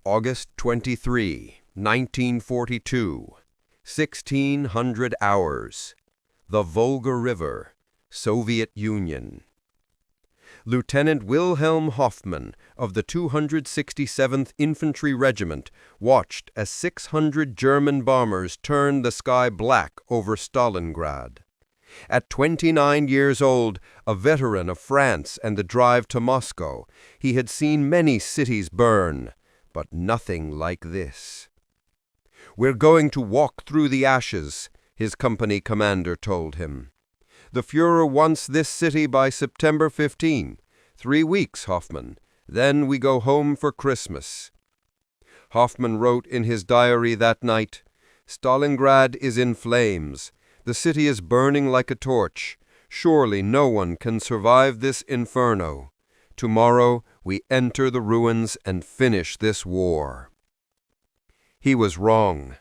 August 23, 1942, 1600 hours. The Volga River, Soviet Union. Lieutenant Wilhelm Hoffman of the 267th Infantry Regiment watched as 600 German bombers turned the sky black over Stalingrad. At 29 years old, a veteran of France and the drive to Moscow, he had seen many cities burn, but nothing like this. "We're going to walk through the ashes," his company commander told him. "The Führer wants this city by September 15. 3 weeks, Hoffman. Then we go home for Christmas." Hoffman wrote in his diary that night, "Stalingrad is in flames. The city is burning like a torch. Surely no one can survive this inferno. Tomorrow we enter the ruins and finish this war." He was wrong.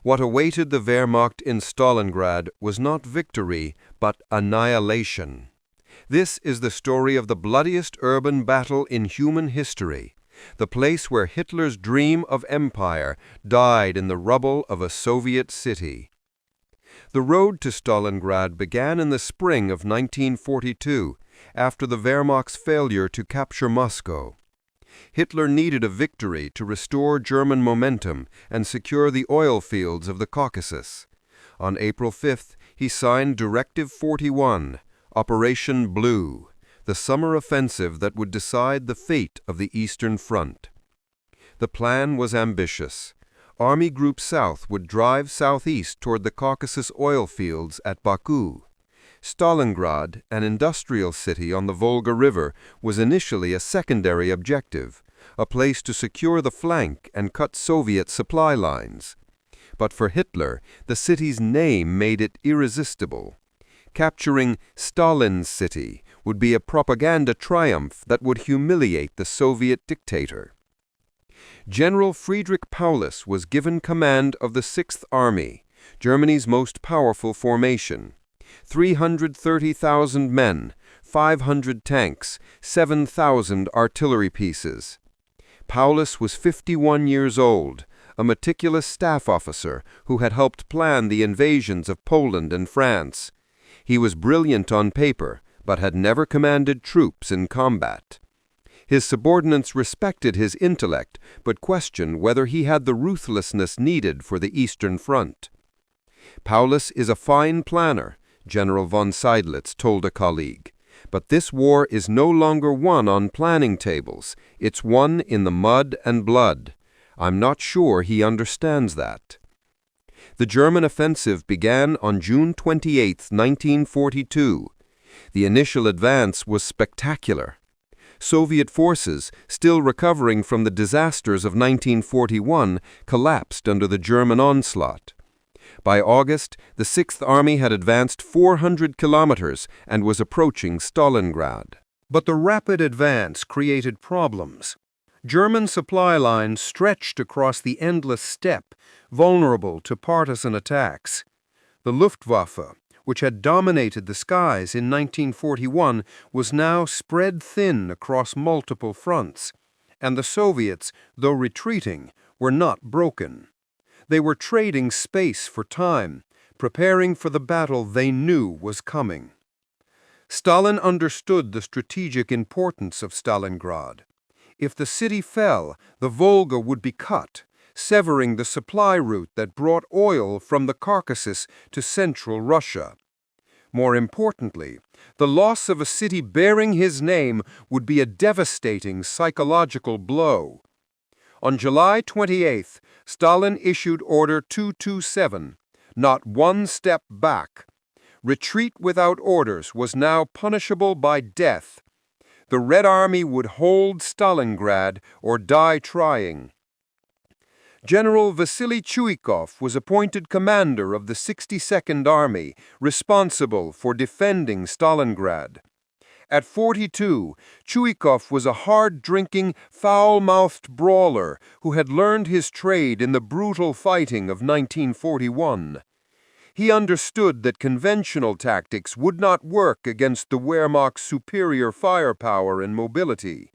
What awaited the Wehrmacht in Stalingrad was not victory, but annihilation. This is the story of the bloodiest urban battle in human history, the place where Hitler's dream of empire died in the rubble of a Soviet city. The road to Stalingrad began in the spring of 1942, after the Wehrmacht's failure to capture Moscow. Hitler needed a victory to restore German momentum and secure the oil fields of the Caucasus. On April 5th, he signed Directive 41, Operation Blue, the summer offensive that would decide the fate of the Eastern Front. The plan was ambitious. Army Group South would drive southeast toward the Caucasus oil fields at Baku. Stalingrad, an industrial city on the Volga River, was initially a secondary objective, a place to secure the flank and cut Soviet supply lines. But for Hitler, the city's name made it irresistible. Capturing Stalin's city would be a propaganda triumph that would humiliate the Soviet dictator. General Friedrich Paulus was given command of the 6th Army, Germany's most powerful formation. 330,000 men, 500 tanks, 7,000 artillery pieces. Paulus was 51 years old, a meticulous staff officer who had helped plan the invasions of Poland and France. He was brilliant on paper, but had never commanded troops in combat. His subordinates respected his intellect, but questioned whether he had the ruthlessness needed for the Eastern Front. "Paulus is a fine planner," General von Seydlitz told a colleague, "but this war is no longer won on planning tables. It's won in the mud and blood. I'm not sure he understands that." The German offensive began on June 28, 1942. The initial advance was spectacular. Soviet forces, still recovering from the disasters of 1941, collapsed under the German onslaught. By August, the 6th Army had advanced 400 kilometers and was approaching Stalingrad. But the rapid advance created problems. German supply lines stretched across the endless steppe, vulnerable to partisan attacks. The Luftwaffe, which had dominated the skies in 1941, was now spread thin across multiple fronts, and the Soviets, though retreating, were not broken. They were trading space for time, preparing for the battle they knew was coming. Stalin understood the strategic importance of Stalingrad. If the city fell, the Volga would be cut, severing the supply route that brought oil from the Caucasus to central Russia. More importantly, the loss of a city bearing his name would be a devastating psychological blow. On July 28th, Stalin issued Order 227, not one step back. Retreat without orders was now punishable by death. The Red Army would hold Stalingrad or die trying. General Vasily Chuikov was appointed commander of the 62nd Army, responsible for defending Stalingrad. At 42, Chuikov was a hard-drinking, foul-mouthed brawler who had learned his trade in the brutal fighting of 1941. He understood that conventional tactics would not work against the Wehrmacht's superior firepower and mobility.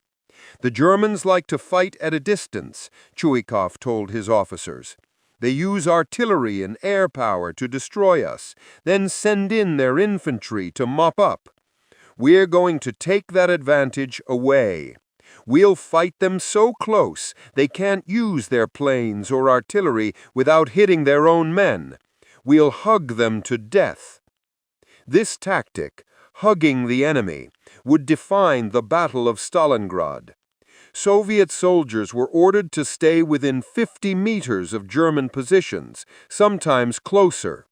"The Germans like to fight at a distance," Chuikov told his officers. "They use artillery and air power to destroy us, then send in their infantry to mop up. We're going to take that advantage away. We'll fight them so close they can't use their planes or artillery without hitting their own men. We'll hug them to death." This tactic, hugging the enemy, would define the Battle of Stalingrad. Soviet soldiers were ordered to stay within 50 meters of German positions, sometimes closer.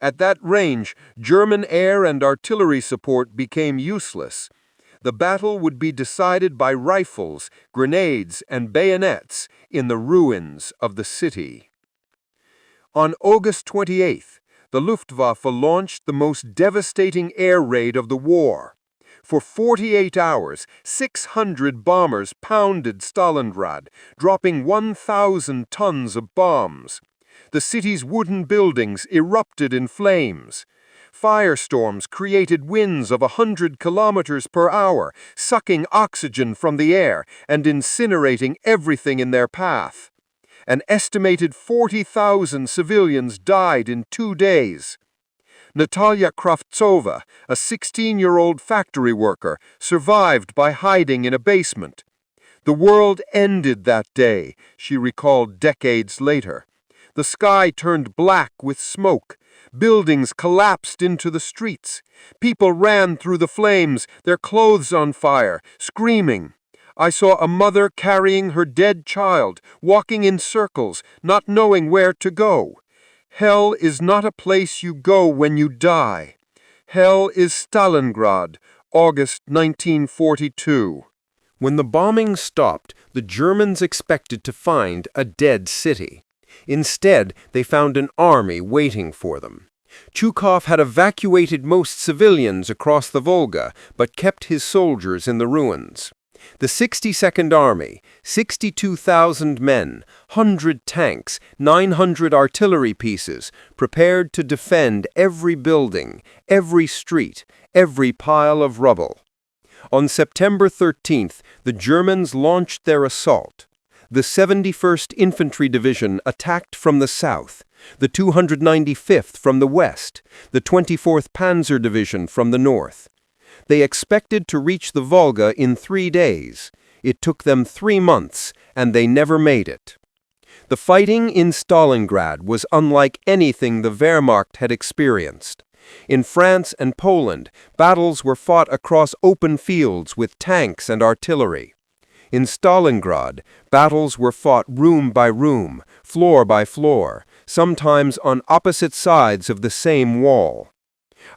At that range, German air and artillery support became useless. The battle would be decided by rifles, grenades, and bayonets in the ruins of the city. On August 28th, the Luftwaffe launched the most devastating air raid of the war. For 48 hours, 600 bombers pounded Stalingrad, dropping 1,000 tons of bombs. The city's wooden buildings erupted in flames. Firestorms created winds of 100 kilometers per hour, sucking oxygen from the air and incinerating everything in their path. An estimated 40,000 civilians died in 2 days. Natalia Kravtsova, a 16-year-old factory worker, survived by hiding in a basement. "The world ended that day," she recalled decades later. "The sky turned black with smoke. Buildings collapsed into the streets. People ran through the flames, their clothes on fire, screaming. I saw a mother carrying her dead child, walking in circles, not knowing where to go. Hell is not a place you go when you die. Hell is Stalingrad, August 1942. When the bombing stopped, the Germans expected to find a dead city. Instead, they found an army waiting for them. Chukov had evacuated most civilians across the Volga, but kept his soldiers in the ruins. The 62nd Army, 62,000 men, 100 tanks, 900 artillery pieces, prepared to defend every building, every street, every pile of rubble. On September 13th, the Germans launched their assault. The 71st Infantry Division attacked from the south, the 295th from the west, the 24th Panzer Division from the north. They expected to reach the Volga in 3 days. It took them 3 months, and they never made it. The fighting in Stalingrad was unlike anything the Wehrmacht had experienced. In France and Poland, battles were fought across open fields with tanks and artillery. In Stalingrad, battles were fought room by room, floor by floor, sometimes on opposite sides of the same wall.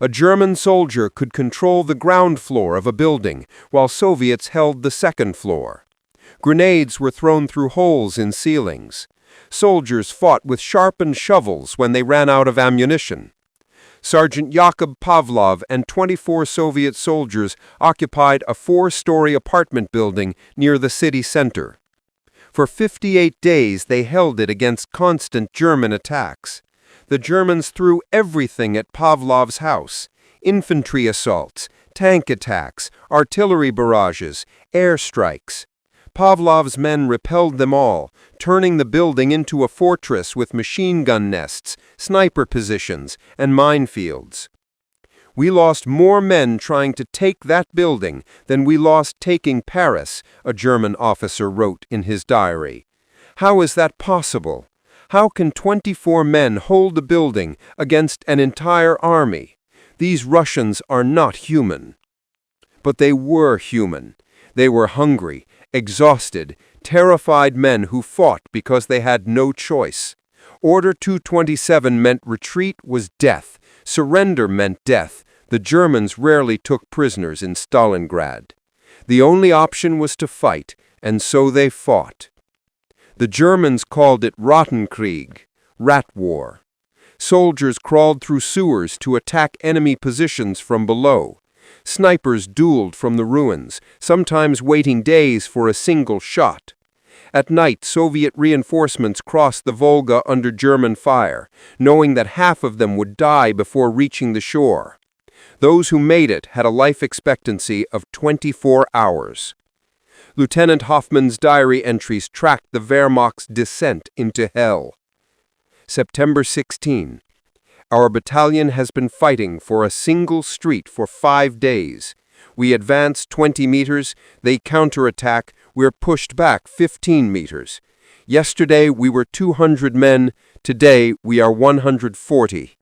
A German soldier could control the ground floor of a building, while Soviets held the second floor. Grenades were thrown through holes in ceilings. Soldiers fought with sharpened shovels when they ran out of ammunition. Sergeant Yakub Pavlov and 24 Soviet soldiers occupied a 4-story apartment building near the city center. For 58 days they held it against constant German attacks. The Germans threw everything at Pavlov's house: infantry assaults, tank attacks, artillery barrages, air strikes. Pavlov's men repelled them all, turning the building into a fortress with machine gun nests, sniper positions, and minefields. "We lost more men trying to take that building than we lost taking Paris," a German officer wrote in his diary. How is that possible? How can 24 men hold a building against an entire army? These Russians are not human. But they were human. They were hungry, exhausted, terrified men who fought because they had no choice. Order 227 meant retreat was death. Surrender meant death. The Germans rarely took prisoners in Stalingrad. The only option was to fight, and so they fought. The Germans called it Rattenkrieg, rat war. Soldiers crawled through sewers to attack enemy positions from below. Snipers dueled from the ruins, sometimes waiting days for a single shot. At night, Soviet reinforcements crossed the Volga under German fire, knowing that half of them would die before reaching the shore. Those who made it had a life expectancy of 24 hours. Lieutenant Hoffman's diary entries tracked the Wehrmacht's descent into hell. September 16. Our battalion has been fighting for a single street for 5 days. We advance 20 meters, they counterattack, we're pushed back 15 meters. Yesterday we were 200 men, today we are 140.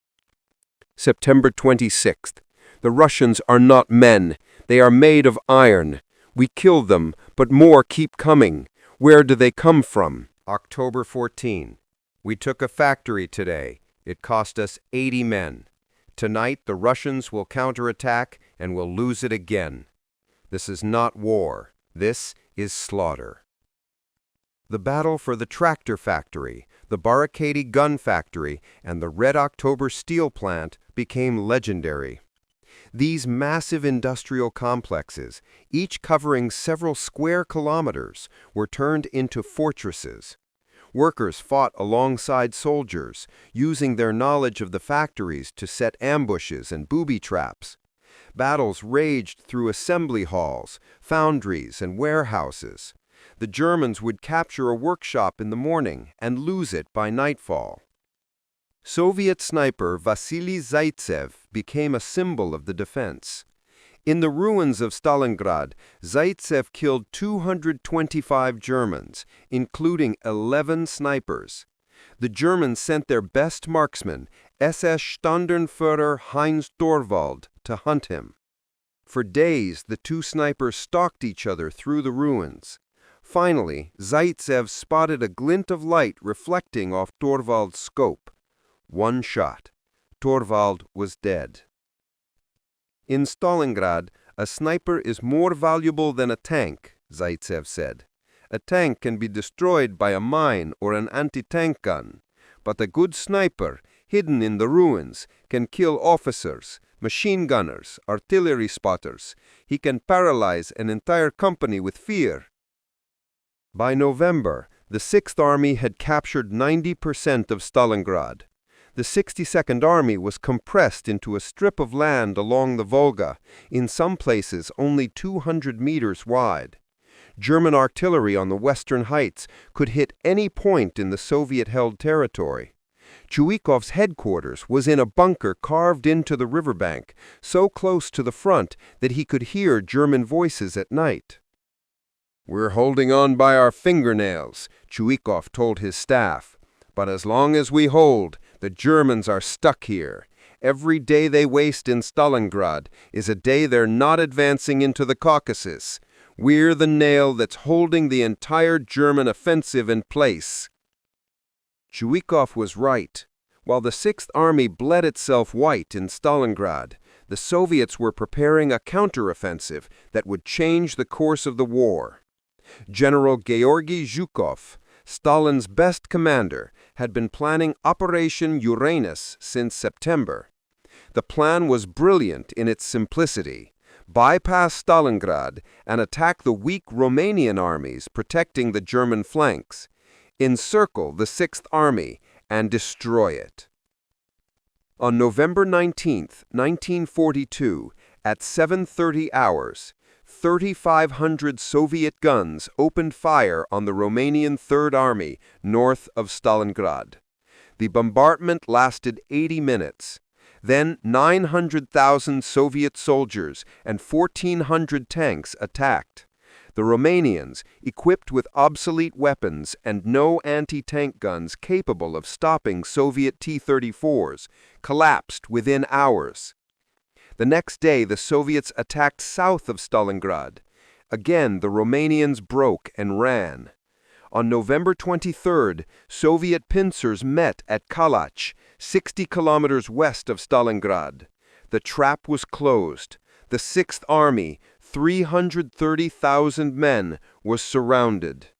September 26th. The Russians are not men, they are made of iron. We kill them, but more keep coming. Where do they come from? October 14. We took a factory today. It cost us 80 men. Tonight the Russians will counterattack and will lose it again. This is not war. This is slaughter. The battle for the tractor factory, the Barricade gun factory, and the Red October steel plant became legendary. These massive industrial complexes, each covering several square kilometers, were turned into fortresses. Workers fought alongside soldiers, using their knowledge of the factories to set ambushes and booby traps. Battles raged through assembly halls, foundries, and warehouses. The Germans would capture a workshop in the morning and lose it by nightfall. Soviet sniper Vasily Zaitsev became a symbol of the defense. In the ruins of Stalingrad, Zaitsev killed 225 Germans, including 11 snipers. The Germans sent their best marksman, SS Standartenführer Heinz Thorwald, to hunt him. For days, the two snipers stalked each other through the ruins. Finally, Zaitsev spotted a glint of light reflecting off Thorwald's scope. One shot. Thorwald was dead. In Stalingrad, a sniper is more valuable than a tank, Zaitsev said. A tank can be destroyed by a mine or an anti-tank gun, but a good sniper, hidden in the ruins, can kill officers, machine gunners, artillery spotters. He can paralyze an entire company with fear. By November, the Sixth Army had captured 90% of Stalingrad. The 62nd Army was compressed into a strip of land along the Volga, in some places only 200 meters wide. German artillery on the western heights could hit any point in the Soviet-held territory. Chuikov's headquarters was in a bunker carved into the riverbank, so close to the front that he could hear German voices at night. "We're holding on by our fingernails," Chuikov told his staff. "But as long as we hold, the Germans are stuck here. Every day they waste in Stalingrad is a day they're not advancing into the Caucasus. We're the nail that's holding the entire German offensive in place." Chuikov was right. While the Sixth Army bled itself white in Stalingrad, the Soviets were preparing a counteroffensive that would change the course of the war. General Georgy Zhukov, Stalin's best commander, had been planning Operation Uranus since September. The plan was brilliant in its simplicity. Bypass Stalingrad and attack the weak Romanian armies protecting the German flanks. Encircle the Sixth Army and destroy it. On November 19, 1942, at 7:30 hours, 3,500 Soviet guns opened fire on the Romanian Third Army north of Stalingrad. The bombardment lasted 80 minutes. Then 900,000 Soviet soldiers and 1,400 tanks attacked. The Romanians, equipped with obsolete weapons and no anti-tank guns capable of stopping Soviet T-34s, collapsed within hours. The next day, the Soviets attacked south of Stalingrad. Again, the Romanians broke and ran. On November 23rd, Soviet pincers met at Kalach, 60 kilometers west of Stalingrad. The trap was closed. The Sixth Army, 330,000 men, was surrounded.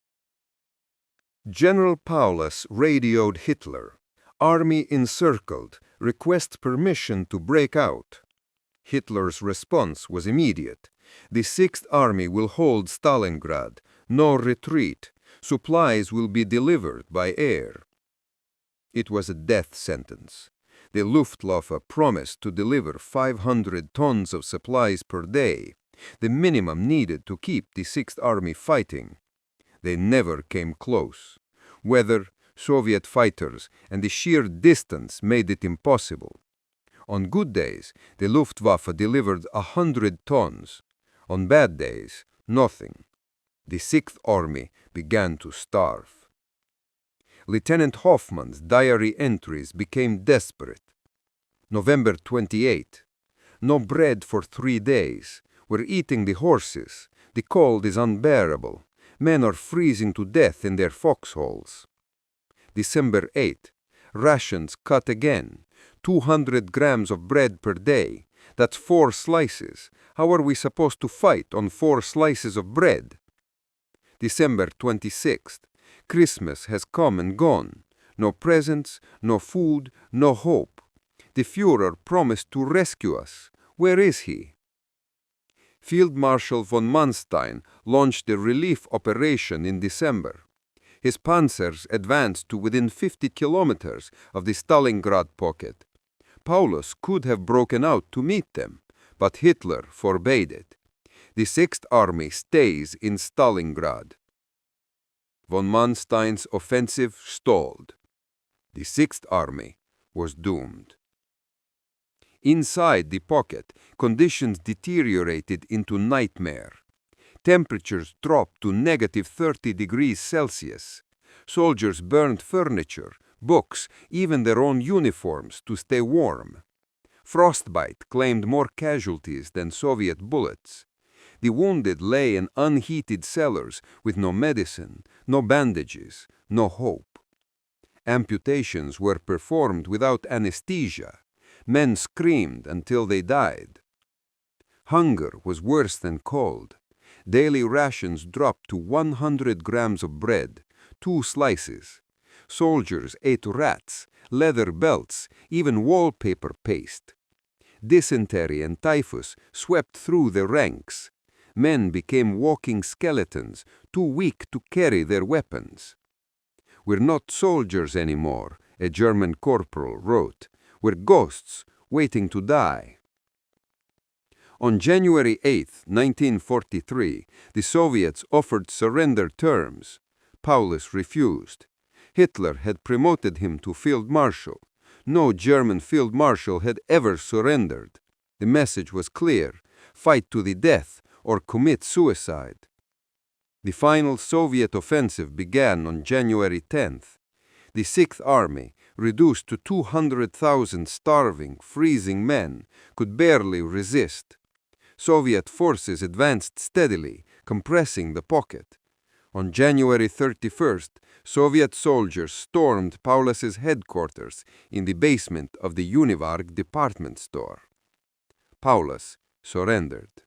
General Paulus radioed Hitler. "Army encircled. Request permission to break out." Hitler's response was immediate. "The Sixth Army will hold Stalingrad. No retreat. Supplies will be delivered by air." It was a death sentence. The Luftwaffe promised to deliver 500 tons of supplies per day. the minimum needed to keep the Sixth Army fighting. They never came close. Weather, Soviet fighters, and the sheer distance made it impossible. On good days, the Luftwaffe delivered 100 tons. On bad days, nothing. The Sixth Army began to starve. Lieutenant Hoffman's diary entries became desperate. November 28. No bread for 3 days. We're eating the horses. The cold is unbearable. Men are freezing to death in their foxholes. December 8. Rations cut again. 200 grams of bread per day. That's 4 slices. How are we supposed to fight on 4 slices of bread? December 26th. Christmas has come and gone. No presents, no food, no hope. The Führer promised to rescue us. Where is he? Field Marshal von Manstein launched a relief operation in December. His panzers advanced to within 50 kilometers of the Stalingrad pocket. Paulus could have broken out to meet them, but Hitler forbade it. The Sixth Army stays in Stalingrad. Von Manstein's offensive stalled. The Sixth Army was doomed. Inside the pocket, conditions deteriorated into nightmare. Temperatures dropped to negative 30 degrees Celsius. Soldiers burned furniture, books, even their own uniforms to stay warm. Frostbite claimed more casualties than Soviet bullets. The wounded lay in unheated cellars with no medicine, no bandages, no hope. Amputations were performed without anesthesia. Men screamed until they died. Hunger was worse than cold. Daily rations dropped to 100 grams of bread, 2 slices. Soldiers ate rats, leather belts, even wallpaper paste. Dysentery and typhus swept through the ranks. Men became walking skeletons, too weak to carry their weapons. "We're not soldiers anymore," a German corporal wrote. "We're ghosts waiting to die." On January 8, 1943, the Soviets offered surrender terms. Paulus refused. Hitler had promoted him to field marshal. No German field marshal had ever surrendered. The message was clear: fight to the death or commit suicide. The final Soviet offensive began on January 10th. The Sixth Army, reduced to 200,000 starving, freezing men, could barely resist. Soviet forces advanced steadily, compressing the pocket. On January 31st, Soviet soldiers stormed Paulus's headquarters in the basement of the Univarg department store. Paulus surrendered.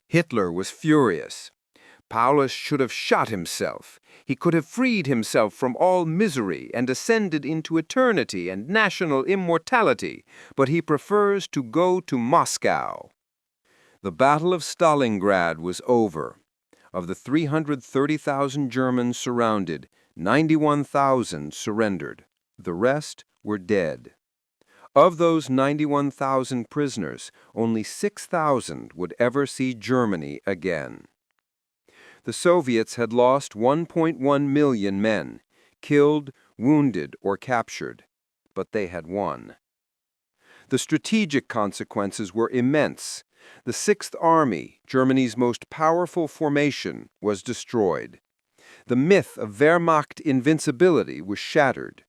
Hitler was furious. Paulus should have shot himself. He could have freed himself from all misery and ascended into eternity and national immortality, but he prefers to go to Moscow. The Battle of Stalingrad was over. Of the 330,000 Germans surrounded, 91,000 surrendered. The rest were dead. Of those 91,000 prisoners, only 6,000 would ever see Germany again. The Soviets had lost 1.1 million men, killed, wounded, or captured, but they had won. The strategic consequences were immense. The Sixth Army, Germany's most powerful formation, was destroyed. The myth of Wehrmacht invincibility was shattered.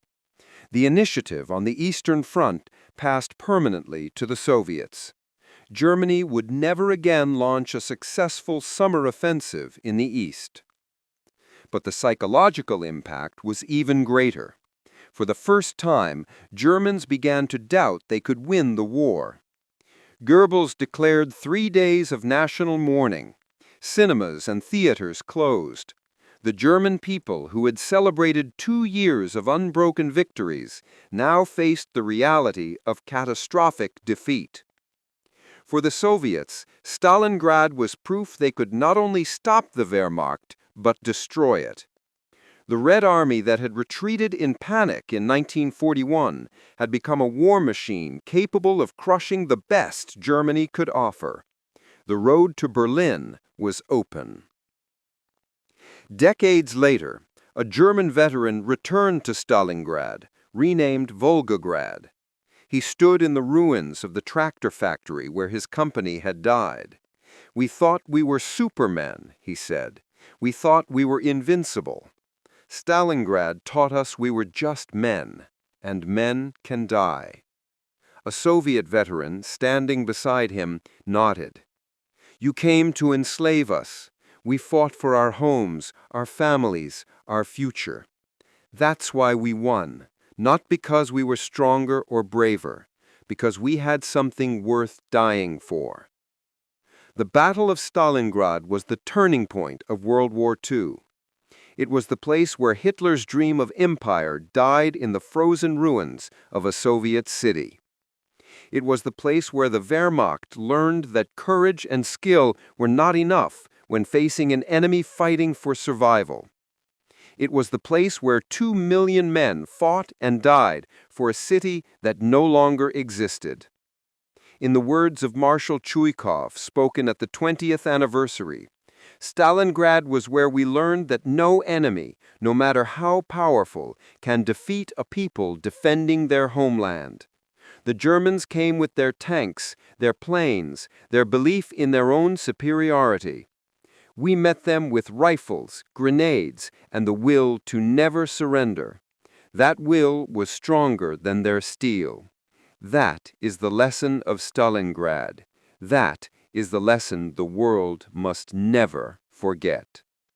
The initiative on the Eastern Front passed permanently to the Soviets. Germany would never again launch a successful summer offensive in the East. But the psychological impact was even greater. For the first time, Germans began to doubt they could win the war. Goebbels declared 3 days of national mourning. Cinemas and theaters closed. The German people, who had celebrated 2 years of unbroken victories, now faced the reality of catastrophic defeat. For the Soviets, Stalingrad was proof they could not only stop the Wehrmacht, but destroy it. The Red Army that had retreated in panic in 1941 had become a war machine capable of crushing the best Germany could offer. The road to Berlin was open. Decades later, a German veteran returned to Stalingrad, renamed Volgograd. He stood in the ruins of the tractor factory where his company had died. "We thought we were supermen," he said. "We thought we were invincible. Stalingrad taught us we were just men, and men can die." A Soviet veteran, standing beside him, nodded. "You came to enslave us. We fought for our homes, our families, our future. That's why we won, not because we were stronger or braver, because we had something worth dying for." The Battle of Stalingrad was the turning point of World War II. It was the place where Hitler's dream of empire died in the frozen ruins of a Soviet city. It was the place where the Wehrmacht learned that courage and skill were not enough when facing an enemy fighting for survival. It was the place where 2 million men fought and died for a city that no longer existed. In the words of Marshal Chuikov, spoken at the 20th anniversary, "Stalingrad was where we learned that no enemy, no matter how powerful, can defeat a people defending their homeland. The Germans came with their tanks, their planes, their belief in their own superiority. We met them with rifles, grenades, and the will to never surrender. That will was stronger than their steel. That is the lesson of Stalingrad. That is the lesson the world must never forget."